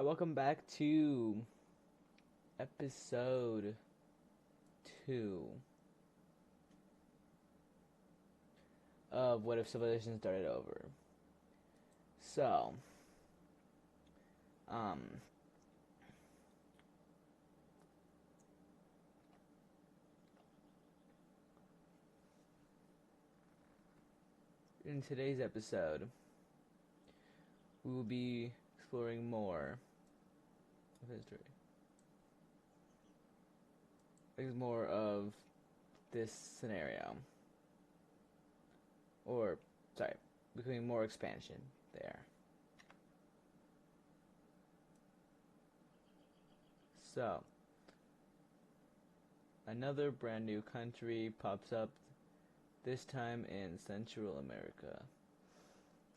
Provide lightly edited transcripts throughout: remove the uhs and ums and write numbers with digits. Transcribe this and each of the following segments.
Alright, welcome back to episode 2 of What If Civilization Started Over. So, um, in today's episode, we will be exploring more of history. More of this scenario. Or, sorry, becoming more expansion there. So, another brand new country pops up, this time in Central America.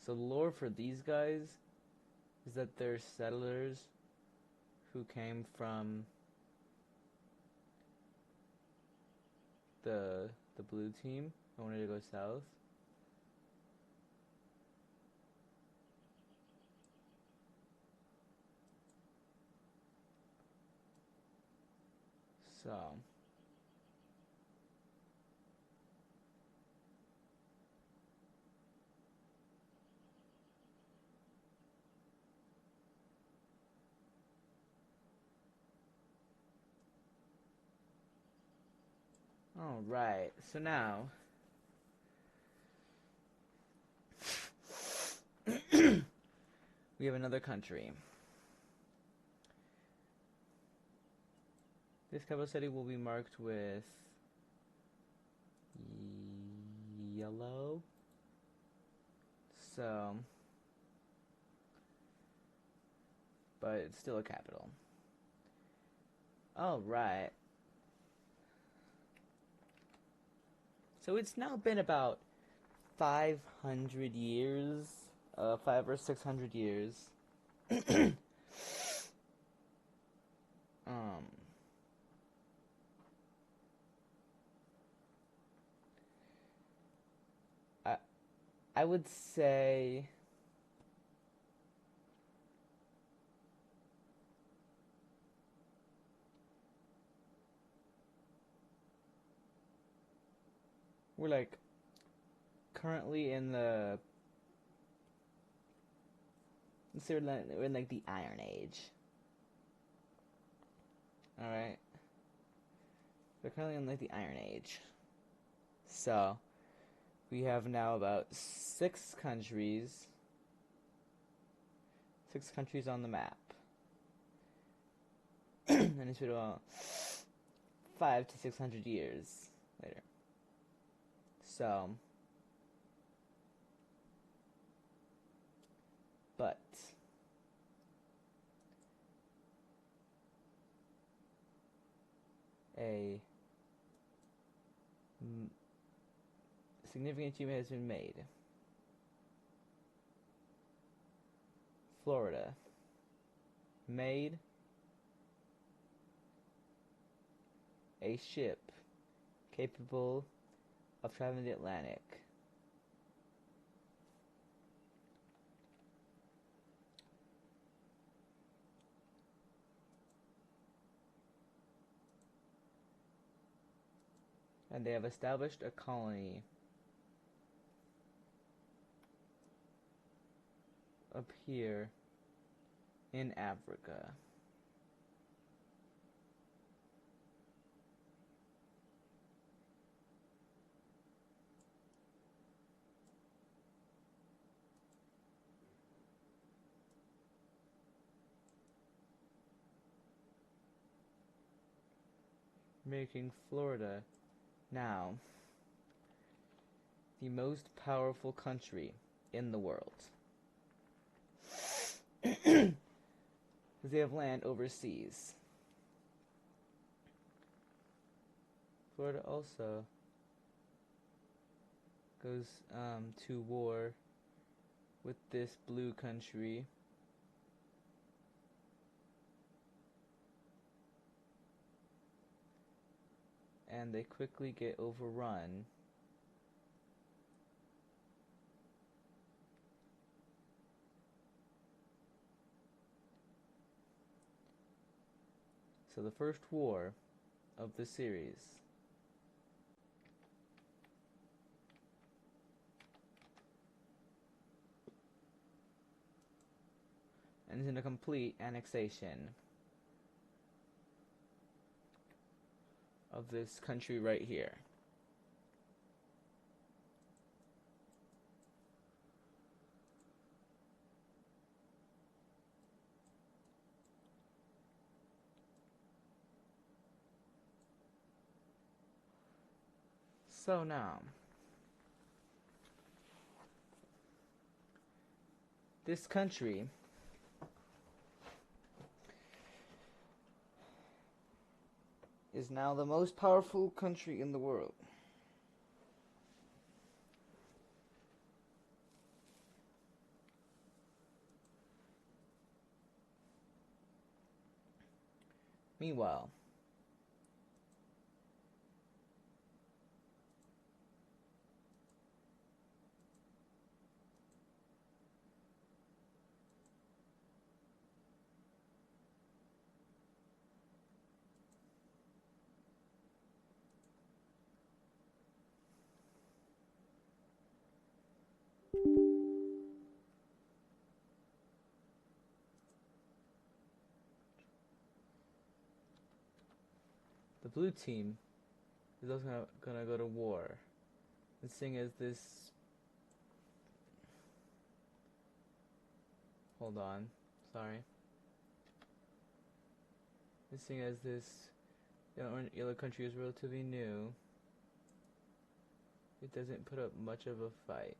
So the lore for these guys is that they're settlers who came from the blue team and wanted to go south. So alright, so now we have another country. This capital city will be marked with yellow. So, but it's still a capital. Alright. So it's now been about 500 years, 5 or 600 years. I I would say we're like currently in the, let's say we're in like the Iron Age. Alright. We're currently in like the Iron Age. So we have now about 6 countries. 6 countries on the map. And it's been about 5 to 600 years later. So, but a significant achievement has been made. Florida made a ship capable of traveling the Atlantic. And they have established a colony up here in Africa. Making Florida now the most powerful country in the world. Because they have land overseas. Florida also goes to war with this blue country. And they quickly get overrun. So the first war of the series. Ends in a complete annexation of this country right here. So now, this country is now the most powerful country in the world. Meanwhile, the blue team is also gonna go to war. This thing is this. Hold on, sorry. This thing as this yellow country is relatively new. It doesn't put up much of a fight.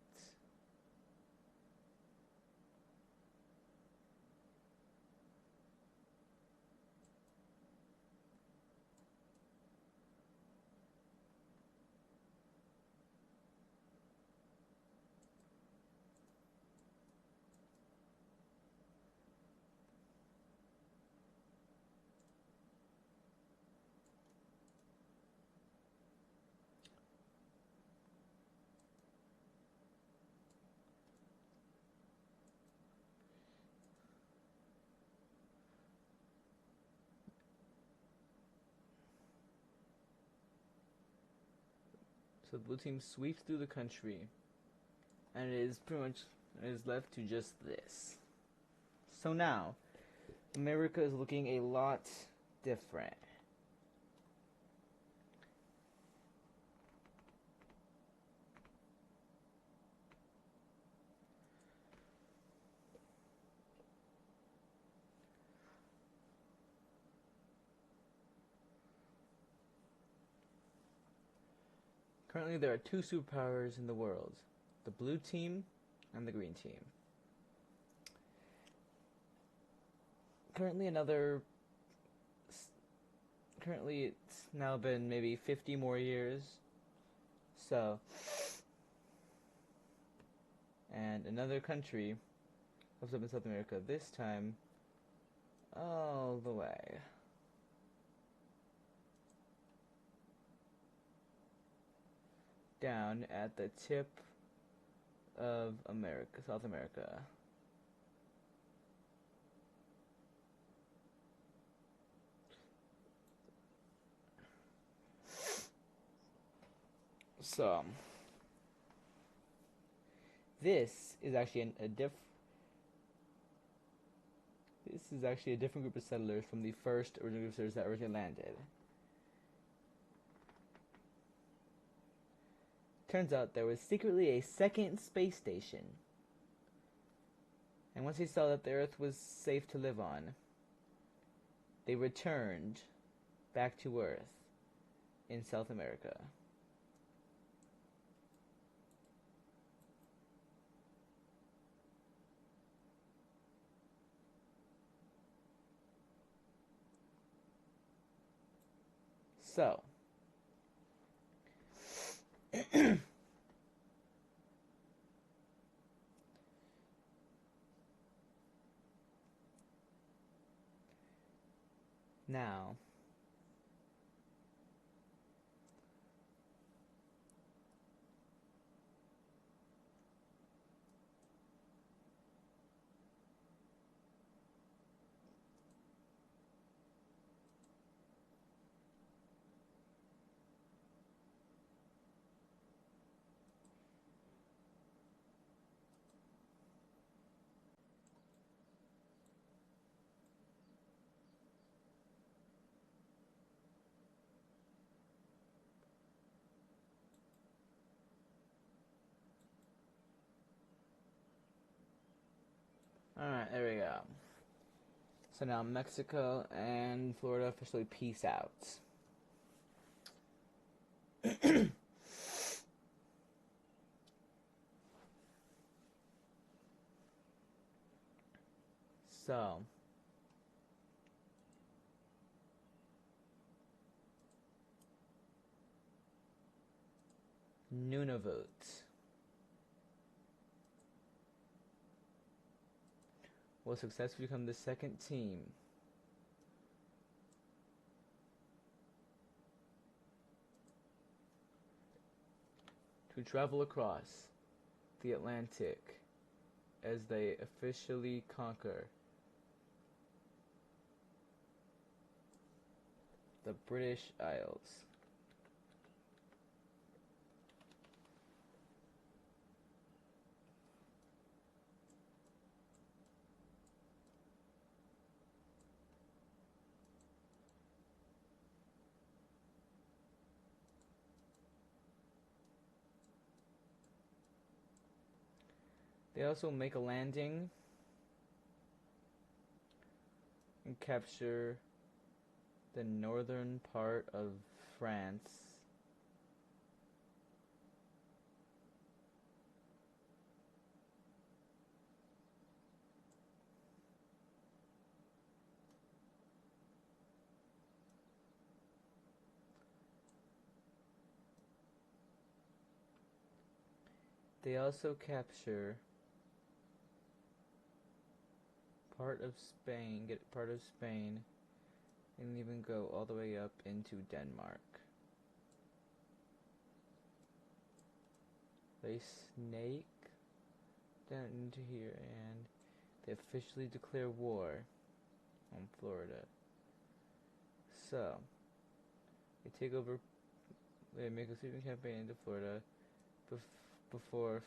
So the blue team sweeps through the country, and it is pretty much left to just this. So now, America is looking a lot different. Currently, there are two superpowers in the world: the blue team and the green team. Currently, it's now been maybe 50 more years. So, and another country pops up in South America, this time all the way. Down at the tip of America, South America. So, this is actually a different group of settlers from the first original group of settlers that originally landed. Turns out there was secretly a second space station. And once they saw that the Earth was safe to live on, they returned back to Earth in South America. So, now, Alright, there we go. So now Mexico and Florida officially peace out. So, Nunavut will successfully become the second team to travel across the Atlantic as they officially conquer the British Isles. They also make a landing and capture the northern part of France. They also capture get part of Spain, and even go all the way up into Denmark. They snake down into here, and they officially declare war on Florida. So, they make a sweeping campaign into Florida before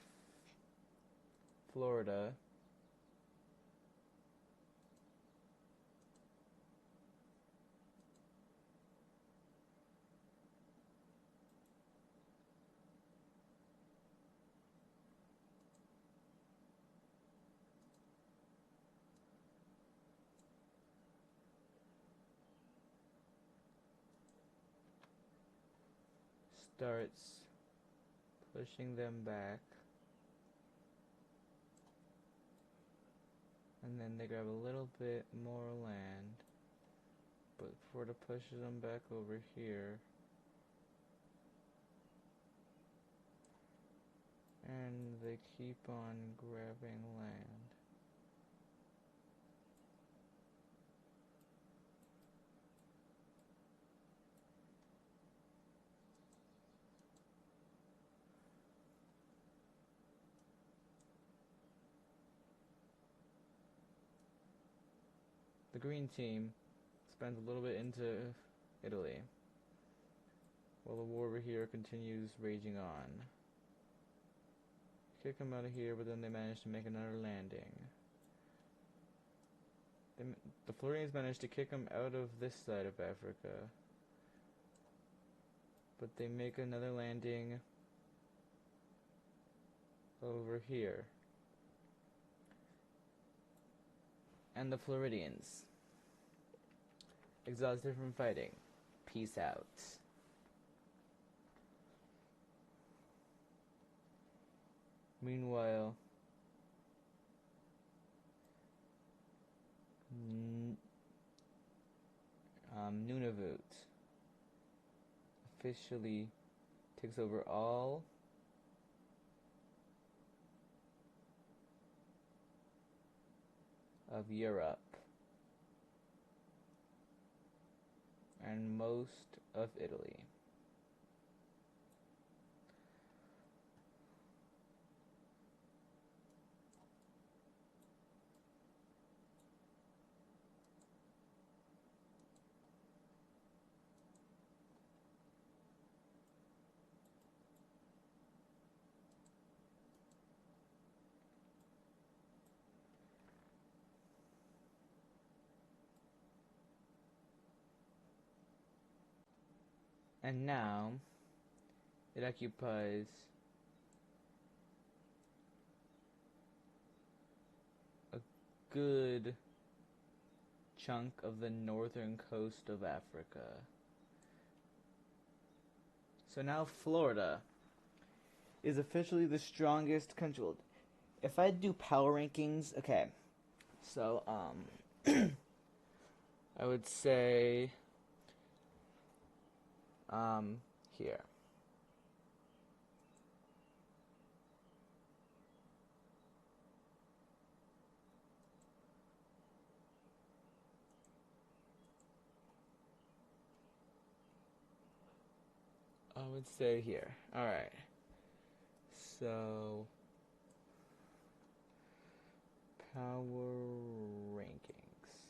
Florida starts pushing them back, and then they grab a little bit more land, but Florida pushes them back over here, and they keep on grabbing land. The green team spends a little bit into Italy, while the war over here continues raging on. Kick them out of here, but then they manage to make another landing. The Floridians managed to kick them out of this side of Africa, but they make another landing over here. And the Floridians, exhausted from fighting, peace out. Meanwhile, Nunavut officially takes over all of Europe and most of Italy. And now it occupies good chunk of the northern coast of Africa. So now Florida is officially the strongest country. If I do power rankings, okay. So I would say here. I would say here. All right. So power rankings.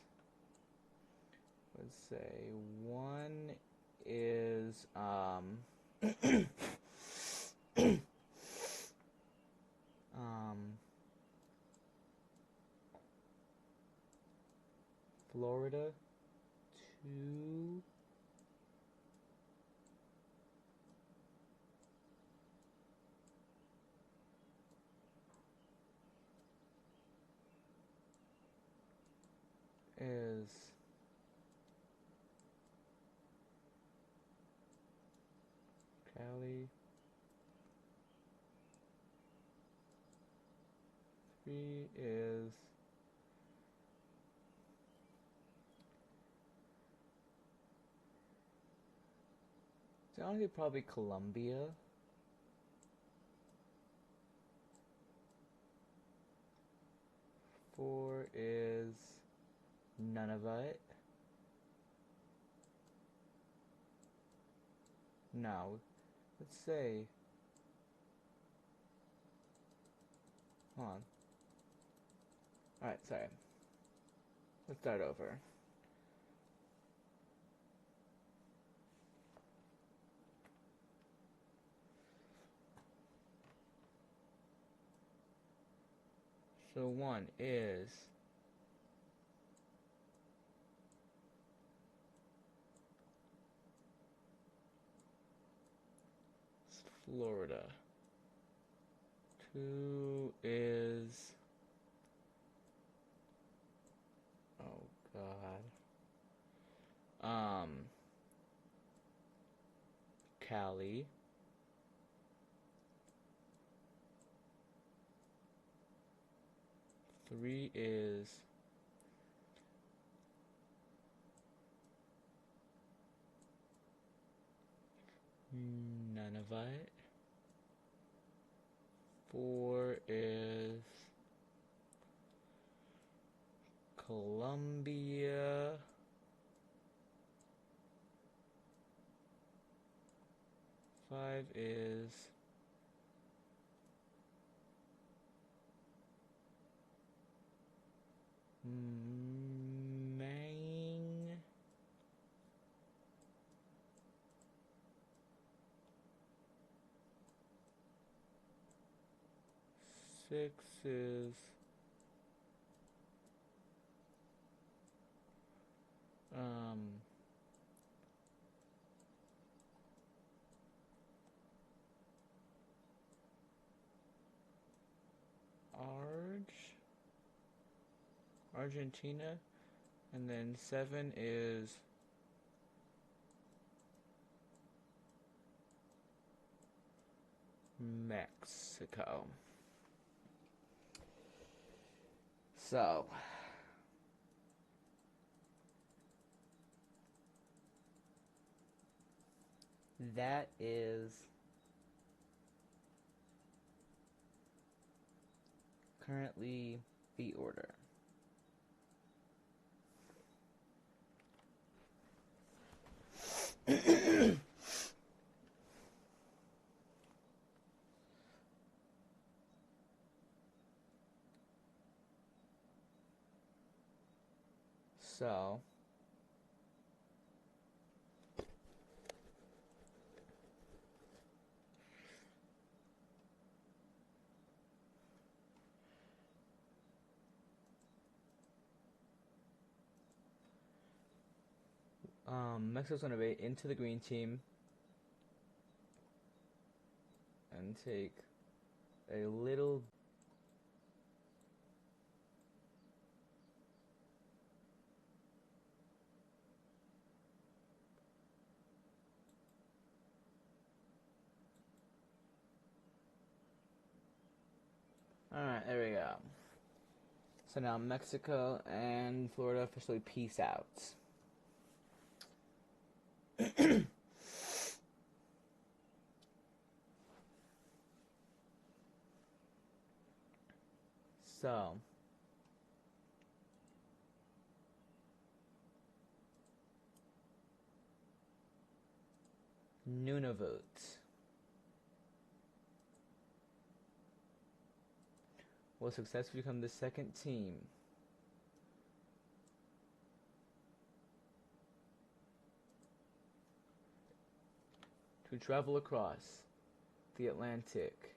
Let's say one is Florida. Two is Cali. Three is honestly probably Colombia. Four is Nunavut. Now, let's say, hold on. Alright, sorry. Let's start over. So one is Florida. Two is, oh God, Cali. Three is Nunavut. Four is Colombia. Five is Maine. Six is Argentina, and then seven is Mexico. So that is currently the order. So Mexico's gonna be into the green team and take a little Alright, there we go. So now Mexico and Florida officially peace out. So, Nunavut will successfully become the second team to travel across the Atlantic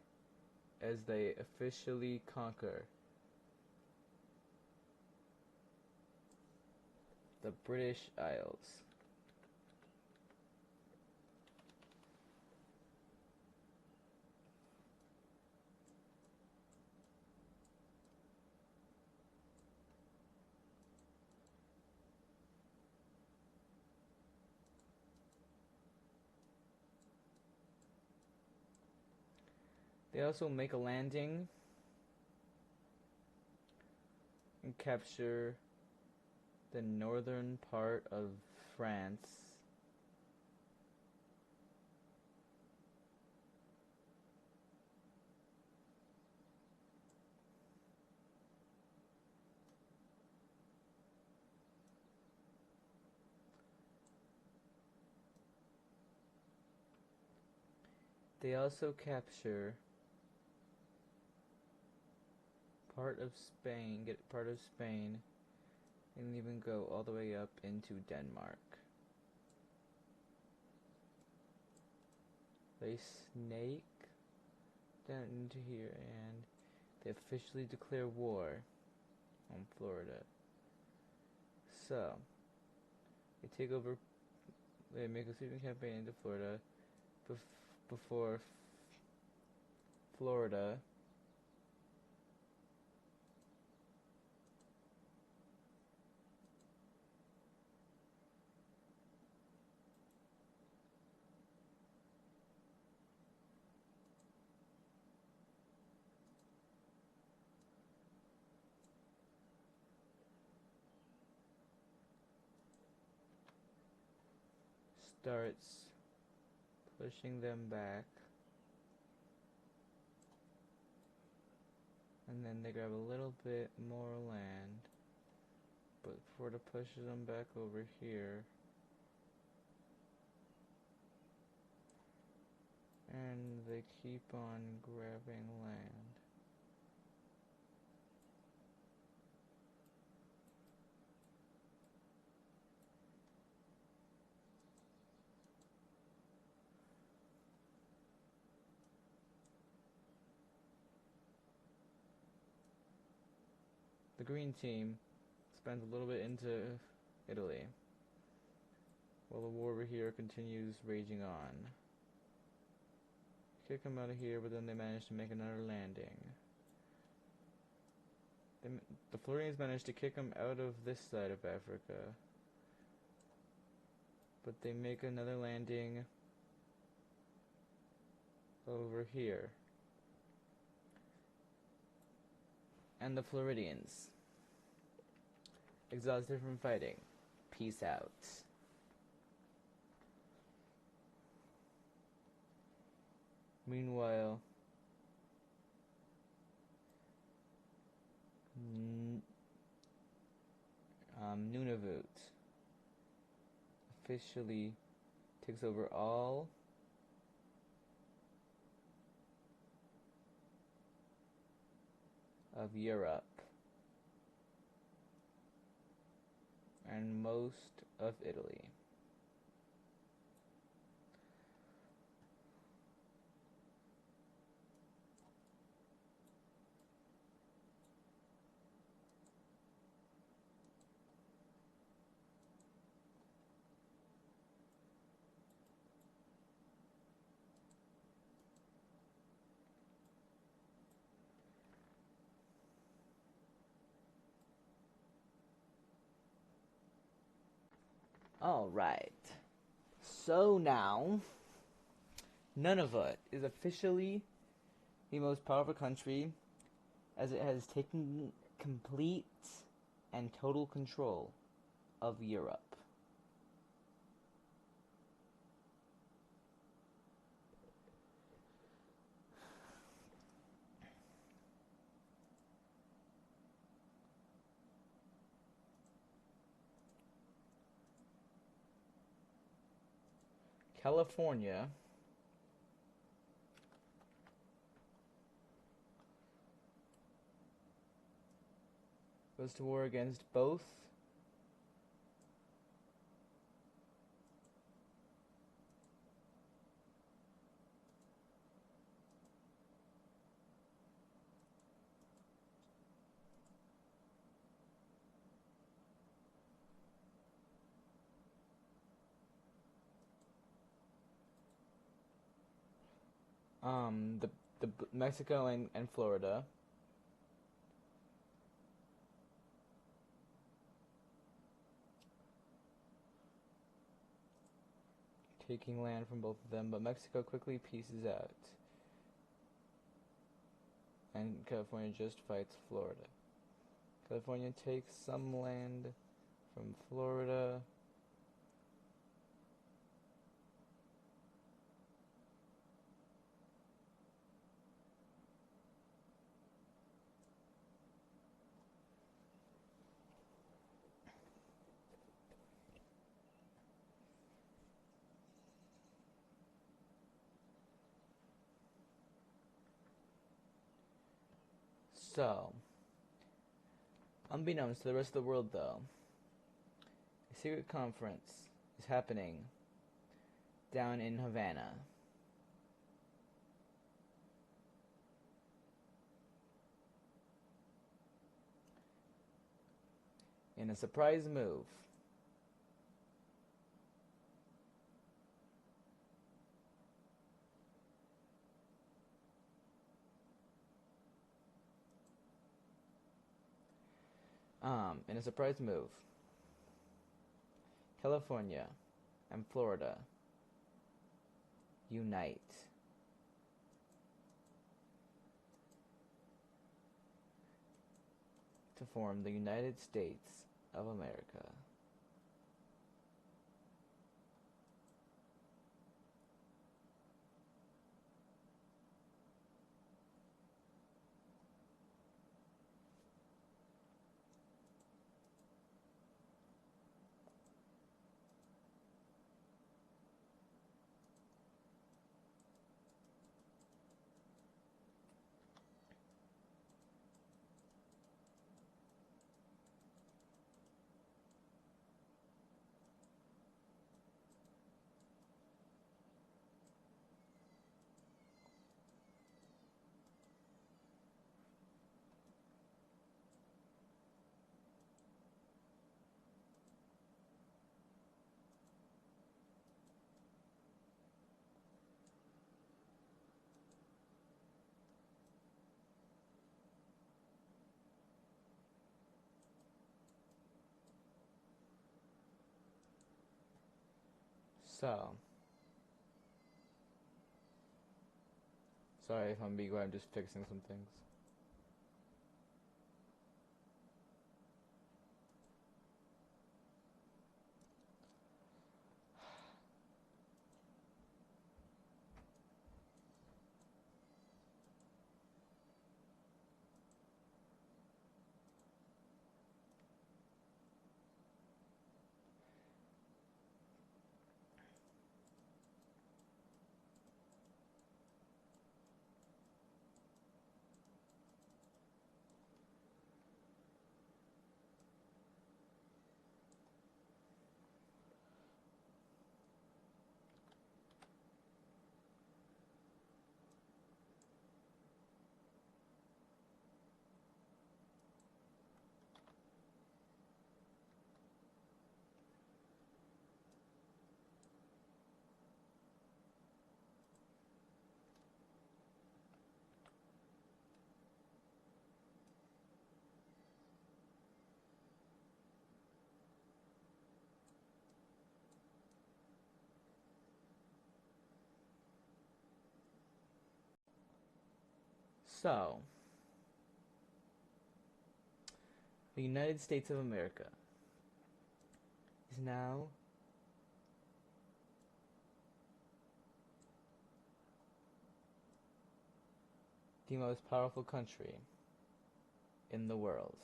as they officially conquer the British Isles. They also make a landing and capture the northern part of France. They also capture get part of Spain, and even go all the way up into Denmark. They snake down into here, and they officially declare war on Florida. So, they make a sweeping campaign into Florida before Florida starts pushing them back, and then they grab a little bit more land, but Florida pushes them back over here, and they keep on grabbing land. The green team spends a little bit into Italy, while the war over here continues raging on. Kick them out of here, but then they manage to make another landing. The Floridians managed to kick them out of this side of Africa, but they make another landing over here. And the Floridians, exhausted from fighting, peace out. Meanwhile, Nunavut officially takes over all of Europe and most of Italy. Alright, so now Nunavut is officially the most powerful country as it has taken complete and total control of Europe. California goes to war against both the Mexico and Florida. Taking land from both of them, but Mexico quickly pieces out. And California just fights Florida. California takes some land from Florida. So, unbeknownst to the rest of the world, though, a secret conference is happening down in Havana. In a surprise move, California and Florida unite to form the United States of America. So, sorry if I'm being quiet, I'm just fixing some things. So, The United States of America is now the most powerful country in the world.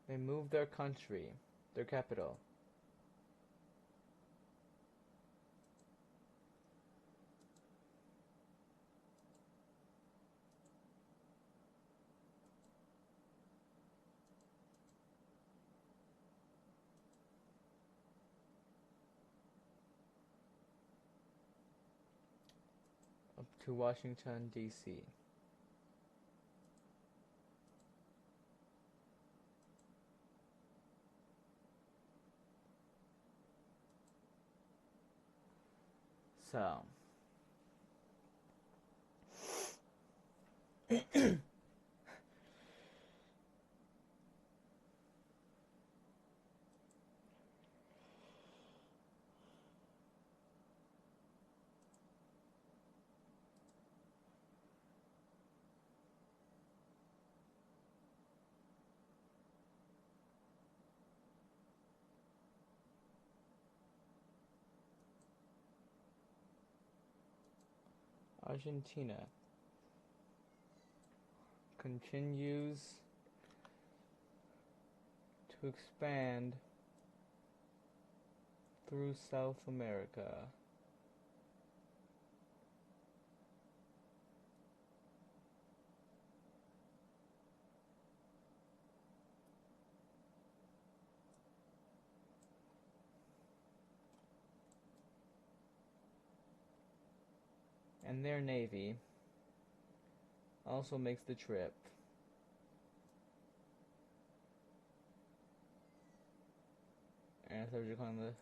They moved their country, their capital, up to Washington, D.C. So, Argentina continues to expand through South America. And their navy also makes the trip. And so we're calling this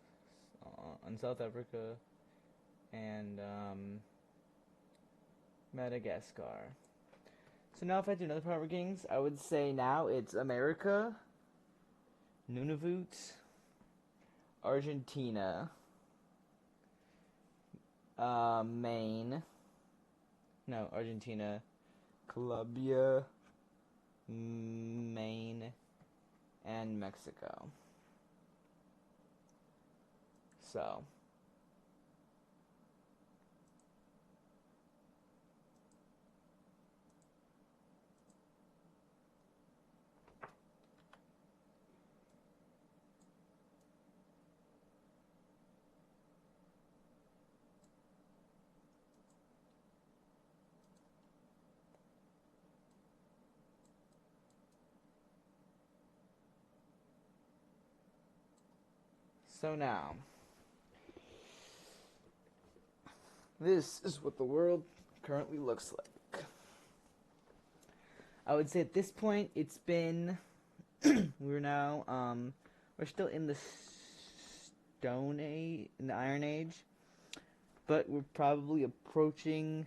on South Africa and Madagascar. So now if I do another Power Rankings, I would say now it's America, Nunavut, Argentina, Maine, no, Argentina, Colombia, Maine, and Mexico. So, now, this is what the world currently looks like. I would say at this point, it's been, we're still in the Stone Age, in the Iron Age, but we're probably approaching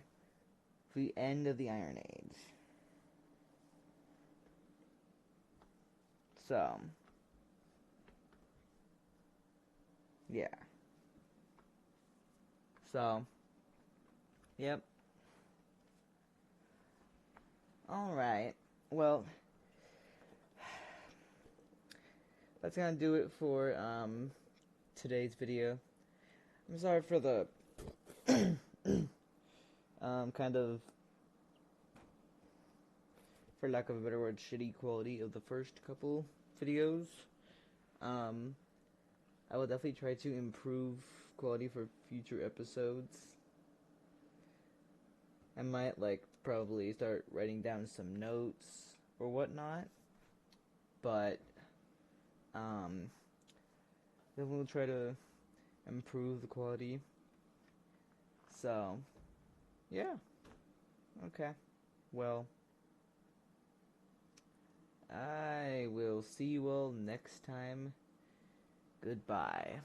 the end of the Iron Age. So, yeah. So, yep. Alright. Well, that's gonna do it for today's video. I'm sorry for the kind of, for lack of a better word, shitty quality of the first couple videos. I will definitely try to improve quality for future episodes. I might probably start writing down some notes or whatnot, but then we'll try to improve the quality. So, yeah. Okay. Well, I will see you all next time. Goodbye.